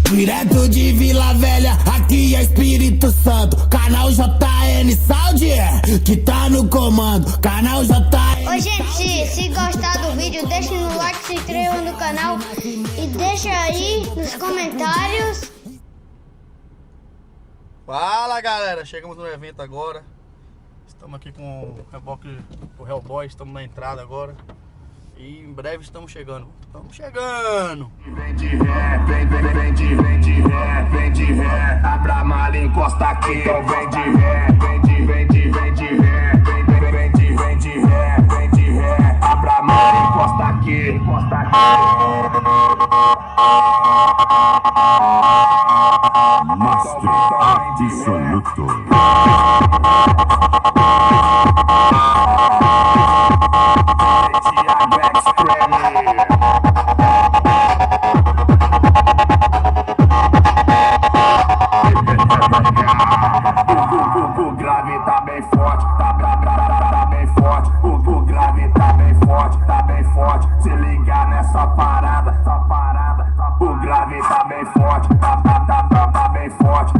Direto de Vila Velha, aqui é Espírito Santo. Canal JNSOUND, que tá no comando. Canal JNSOUND. Oi gente, se gostar do vídeo, deixa no like, se inscreva no canal e deixa aí nos comentários. Fala galera, chegamos no evento agora. Estamos aqui com o reboque do Hellboy, estamos na entrada agora. E em breve estamos chegando. Estamos chegando! Vem de ré, vem de ré, vem de ré. Abra a mala e encosta aqui. Então vem de ré, vem de ré, vem de ré, vem de ré. Abra a mala e encosta aqui, encosta aqui. Master Absoluto. O grave tá bem forte, tá bem forte. O grave tá bem forte, Se ligar nessa parada, O grave tá bem forte, tá bem forte,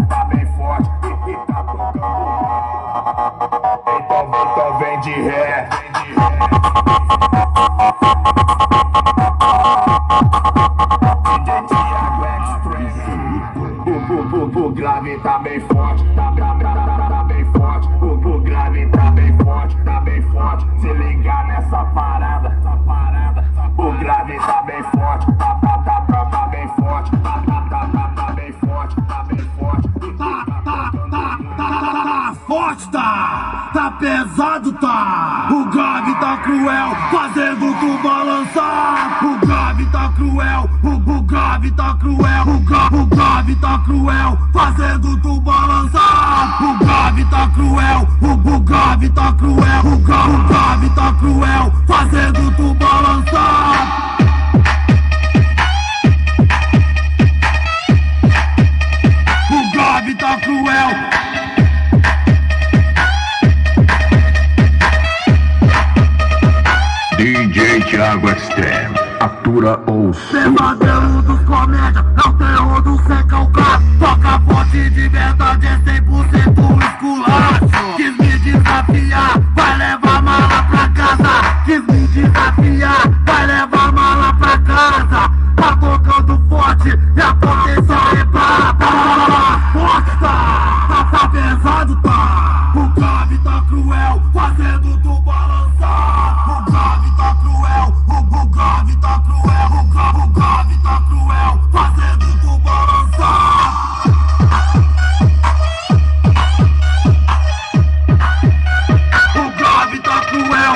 tá bem forte, E tá tocando. Então vem de ré. O grave tá bem forte, tá bem forte. O grave tá bem forte, Se ligar nessa parada, O grave tá bem forte, tá bem forte, tá bem forte, Tá forte, tá pesado, tá. O grave tá cruel, fazendo tu balançar. O grave tá cruel, o grave tá cruel, o grave tá cruel, fazendo tu balançar. O grave tá cruel, o grave tá cruel, o grave tá cruel, fazendo tu balançar. O grave tá cruel. DJ Thiago Extreme, atura ou Pesadelo dos comédia, é o terror do secalcado. Toca forte de verdade, é 100% esculacho. Quis me desafiar, vai levar mala pra casa. Quis me desafiar, vai levar mala pra casa. Tá tocando forte e a potência é pra forte, tá pesado, tá. O grave tá cruel, fazendo tu balançar. O grave tá cruel, o grave tá cruel, o grave tá cruel, fazendo tu balançar. O grave tá cruel.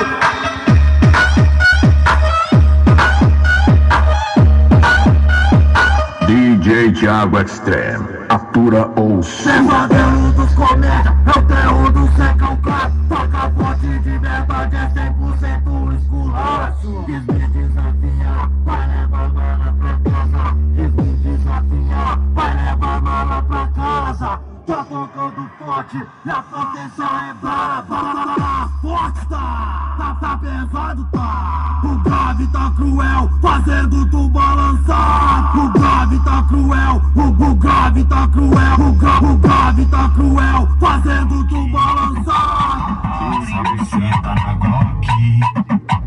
DJ Thiago Extreme, atura ou Pesadelo dos comédia, é o terror do secalcado. Toca forte de verdade, é 100% esculacho. Quis me desafiar, vai levar mala pra casa. Quis me desafiar, vai levar mala pra casa. Tá tocando forte e a potência é brava. Forte tá pesado, tá. O grave tá cruel, fazendo tu balançar. O grave tá cruel, o grave tá cruel, o grave tá cruel, fazendo tu balançar. Passa a buceta na Glock,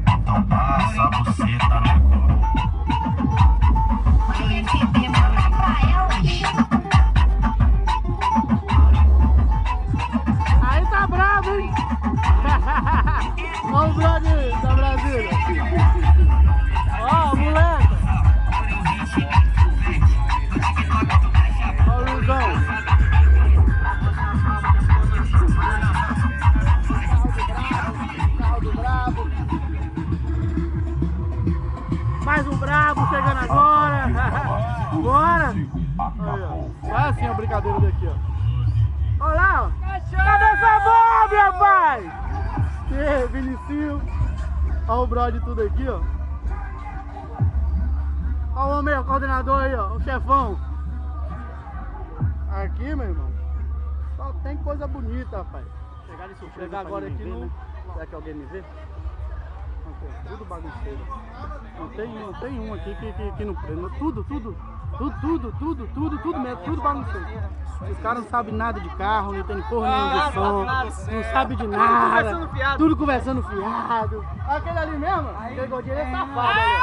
então passa a buceta na Glock. Aí tá bravo, hein? Olha o brother da Brasília. Ó, o moleque. Olha o Luzão. Caldo brabo. Mais um brabo chegando agora. Bora. Vai assim a brincadeira daqui, ó. Olha lá, ó. Cadê essa bomba, rapaz? Vinicius. Olha o brother tudo aqui, ó. Olha o homem, o coordenador aí, ó. O chefão. Aqui, meu irmão, só tem coisa bonita, rapaz. Chegar de surpresa agora aqui no... Será que alguém me vê? Tudo bagunceiro. Não tem um aqui que não prende. Tudo mesmo, tudo bagunceiro. Os caras não sabem nada de carro, não tem porra nenhuma de som, não sabem de nada. Tudo conversando fiado. Aquele ali mesmo, aquele gordinho ali é safado, olha.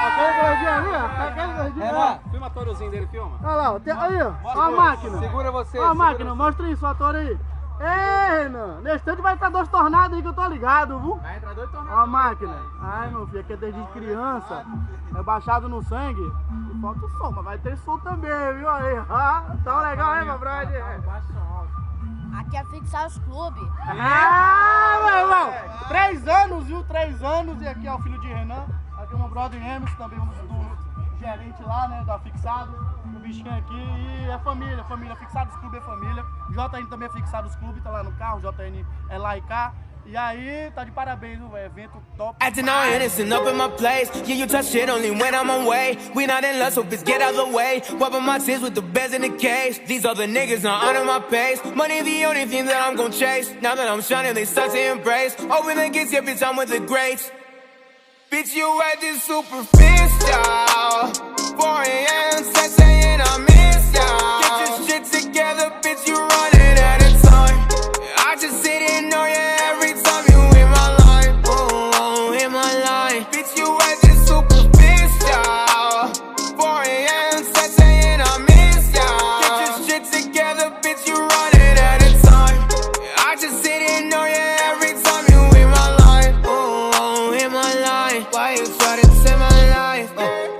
Aquele gordinho ali, ó. Aquele gordinho ali. Filma a tourozinho dele, filma. Olha lá, aí, ó. Olha a máquina. Segura você. Olha a máquina, mostra isso, a touro aí. Ei, Renan, nesse instante vai entrar 2 tornados aí que eu tô ligado, viu? Vai entrar 2 tornados. Olha a máquina. Ai, meu filho, aqui é desde criança. Rebaixado no sangue. E falta o som, mas vai ter som também, viu? Aí, tão legal, hein, meu brother? Aqui é Fixados Clube. Meu irmão! 3 anos, viu? 3 anos. E aqui é o filho de Renan. Aqui é o meu brother Emerson, também um do gerente lá, né, da Fixados. O bichinho aqui. E é família. Fixados Clube é família. JN também é Fixados Clube, tá lá no carro. JN é lá e cá. E aí, tá de parabéns, o evento top. Acting all innocent up in my place. Yeah, you touch shit only when I'm away. We not in love, so bitch, get out of the way. Wiping my tears with the beds in the case. These other niggas not under my pace. Money the only thing that I'm gon' chase. Now that I'm shining, they start to embrace. Open the gates, yeah, bitch, I'm with the greats. Bitch, you acting superficial. 4 AM, 6 AM, I miss ya. Get your shit together, bitch, you running out of time. I just sit and know you every time you in my line. Oh, in my line. Bitch, you acting superficial. 4 AM, 6 AM, I miss ya. Get your shit together, bitch, you running out of time. I just sit and know you every time you in my line. Oh, in my line. Why you try to take my life?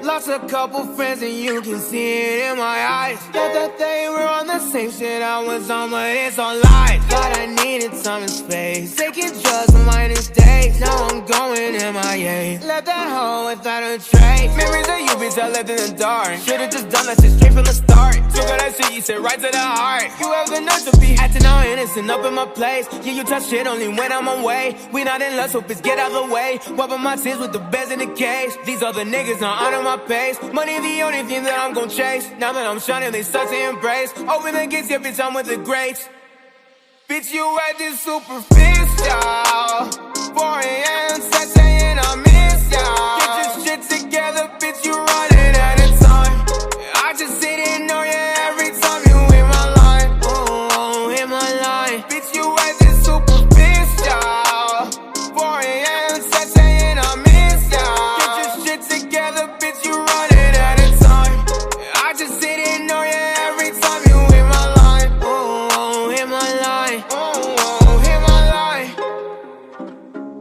Lost a couple friends and you can see it in my eyes. Thought that they were on the same shit I was on, but it's all lies. Thought I needed time and space. Taking drugs on minus days. Now I'm going MIA. Left that home without a trace. Memories of you, bitch, I left in the dark. Should've just done that shit straight from the start. Took all that shit, you said right to the heart. You have the nerve to be acting all innocent up in my place. Yeah, you touch shit only when I'm away. We not in love, so bitch, get out of the way. Wiping my tears with the beds in the case. These other niggas not under my pace. Money the only thing that I'm gon' chase. Now that I'm shining, they start to embrace. Open the gates, yeah, bitch, I'm with the greats. Bitch, you acting superficial. 4 AM, 6 AM, I miss ya. Get your shit together, bitch, you running out of time. I just sit and know you every time you in my line. Oh, in my line. Bitch, you acting superficial. 4 AM, 6 AM, I miss ya. Get your shit together, bitch, you running out of time. I just sit and know you every time you in my line. Oh, in my line. Oh, in my line.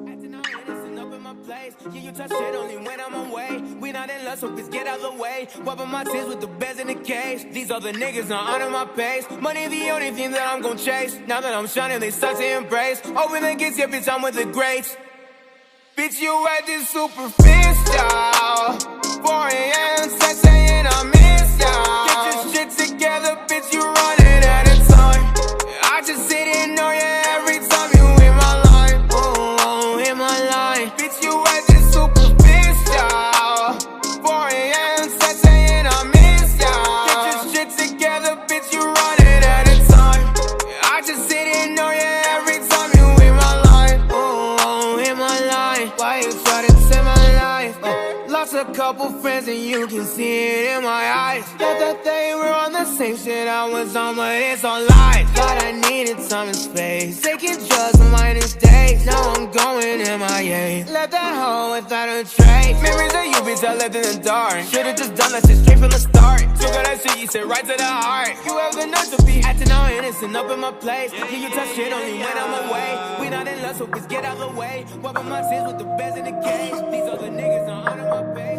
Acting all innocent up in my place. Yeah, you touch shit only when I'm away. We not in love, so bitch, get out of the way. Wiping my tears with the beds in the case. These other niggas not under my pace. Money the only thing that I'm gon' chase. Now that I'm shining, they start to embrace. Open the gates, yeah, bitch, I'm with the greats. Bitch, you acting superficial. 4 AM, 6 AM, I miss ya. Get your shit together, bitch, you running out of time. I just sit and know you every time you in my line. Oh, in my line. Bitch, you acting superficial. 4 AM, 6 AM, I miss ya. Get your shit together, bitch, you running out of time. I just sit and know you every time you in my line. Oh, in my line. Why you try to take my life? Lost a couple friends and you can see it in my eyes. Thought that they were on the same shit I was on, but it's all lies. Thought I needed time and space. Taking drugs on minus days. Now I'm going MIA. Left that home without a trace. Memories of you, bitch, I left in the dark. Should've just done that shit straight from the start. Took all that shit, you said right to the heart. You have the nerve to be acting all innocent up in my place. Yeah, you touch shit only when I'm away. We not in love, so bitch, get out of the way. Wiping my tears with the beds in the case. These other niggas not under my pace.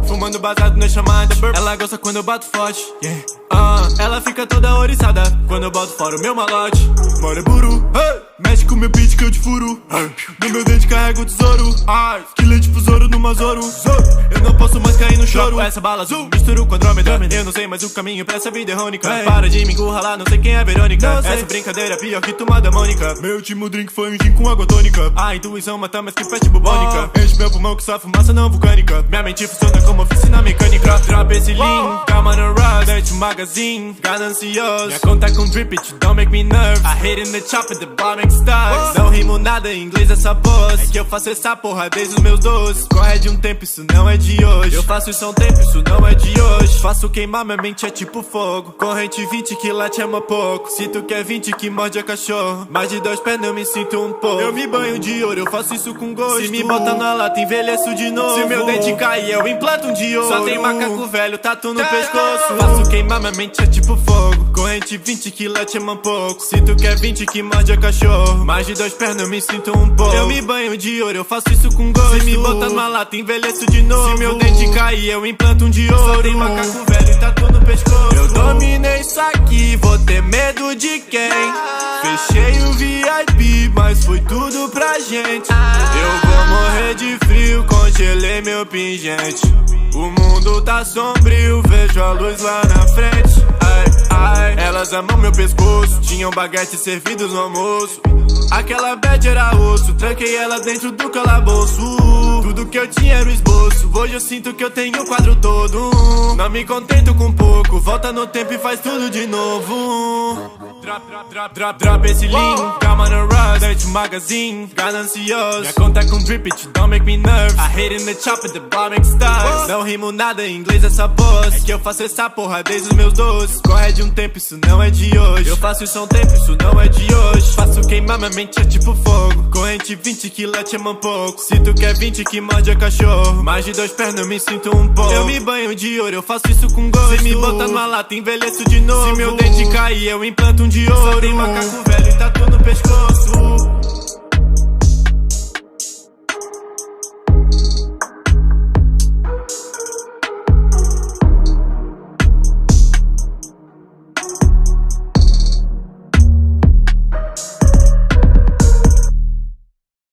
Fumando baseado na chamada. Ela gosta quando eu bato forte, yeah. Ela fica toda oriçada quando eu boto fora o meu malote. Bora buru, hey. Mexe com meu beat que eu te furo, hey. No meu dente carrego o tesouro, esquila difusoro no mazouro. Eu não posso mais cair no choro. Jogo essa bala azul, misturo com a Andrômeda. Eu não sei mais o caminho pra essa vida errônica, hey. Para de me encurralar, não sei quem é Verônica. Essa brincadeira é pior que tomada mônica. Meu último drink foi um gin com água tônica. A intuição mata mais que peste bubônica. Enche meu pulmão que só fumaça não vulcânica. Minha mente funciona como oficina mecânica. Drop esse lean, calma no rush, deixa o magazine. Ganancioso, minha conta com drip it, don't make me nervous. I hit in the chopper, the bar makes Stars. Não rimo nada em inglês essa voz. É que eu faço essa porra desde os meus 12. Corre de um tempo, isso não é de hoje. Eu faço isso há um tempo, isso não é de hoje. Faço queimar, minha mente é tipo fogo. Corrente 20 que late ama pouco. Se tu quer 20 que morde a cachorro. Mais de 2 pés eu me sinto um pouco. Eu me banho de ouro, eu faço isso com gosto. Se me bota na lata, envelheço de novo. Se meu dente cair, eu implanto um de ouro. Só tem macaco velho, tatu no pescoço. Faço queimar, minha mente é tipo fogo. Corrente 20 que late ama pouco. Se tu quer 20 que morde a cachorro. Mais de 2 pés eu me sinto um pouco. Eu me banho de ouro, eu faço isso com gosto. Se me bota numa lata, envelheço de novo. Se meu dente cair, eu implanto um de ouro. Só tem macaco velho, tatu no pescoço. Eu dominei isso aqui, vou ter medo de quem? Fechei o VIP, mas foi tudo pra gente. Eu vou morrer de frio, congelei meu pingente. O mundo tá sombrio, vejo a luz lá na frente. Ai, elas amam meu pescoço, tinham baguete servidos no almoço. Aquela bad era osso, tranquei ela dentro do calabouço. Tudo que eu tinha era o esboço, hoje eu sinto que eu tenho o quadro todo. Não me contento com pouco, volta no tempo e faz tudo de novo. Drop esse lean, calma no rush, Dutch magazine, ganancioso. Minha conta com drip, it don't make me nervous. I hate in the chopper, the bar make stars. Não rimo nada em inglês essa voz. É que eu faço essa porra desde os meus 12. Corre de um tempo, isso não é de hoje. Eu faço isso há um tempo, isso não é de hoje. Faço queimar, minha mente é tipo fogo. Corrente 20 que late ama pouco. Se tu quer 20 que morde a cachorro. Mais de 2 pés eu me sinto um pouco. Eu me banho de ouro, eu faço isso com gosto. Se me bota numa lata, envelheço de novo. Se meu dente cair, eu implanto um de ouro. Só tem macaco velho e tatu no pescoço.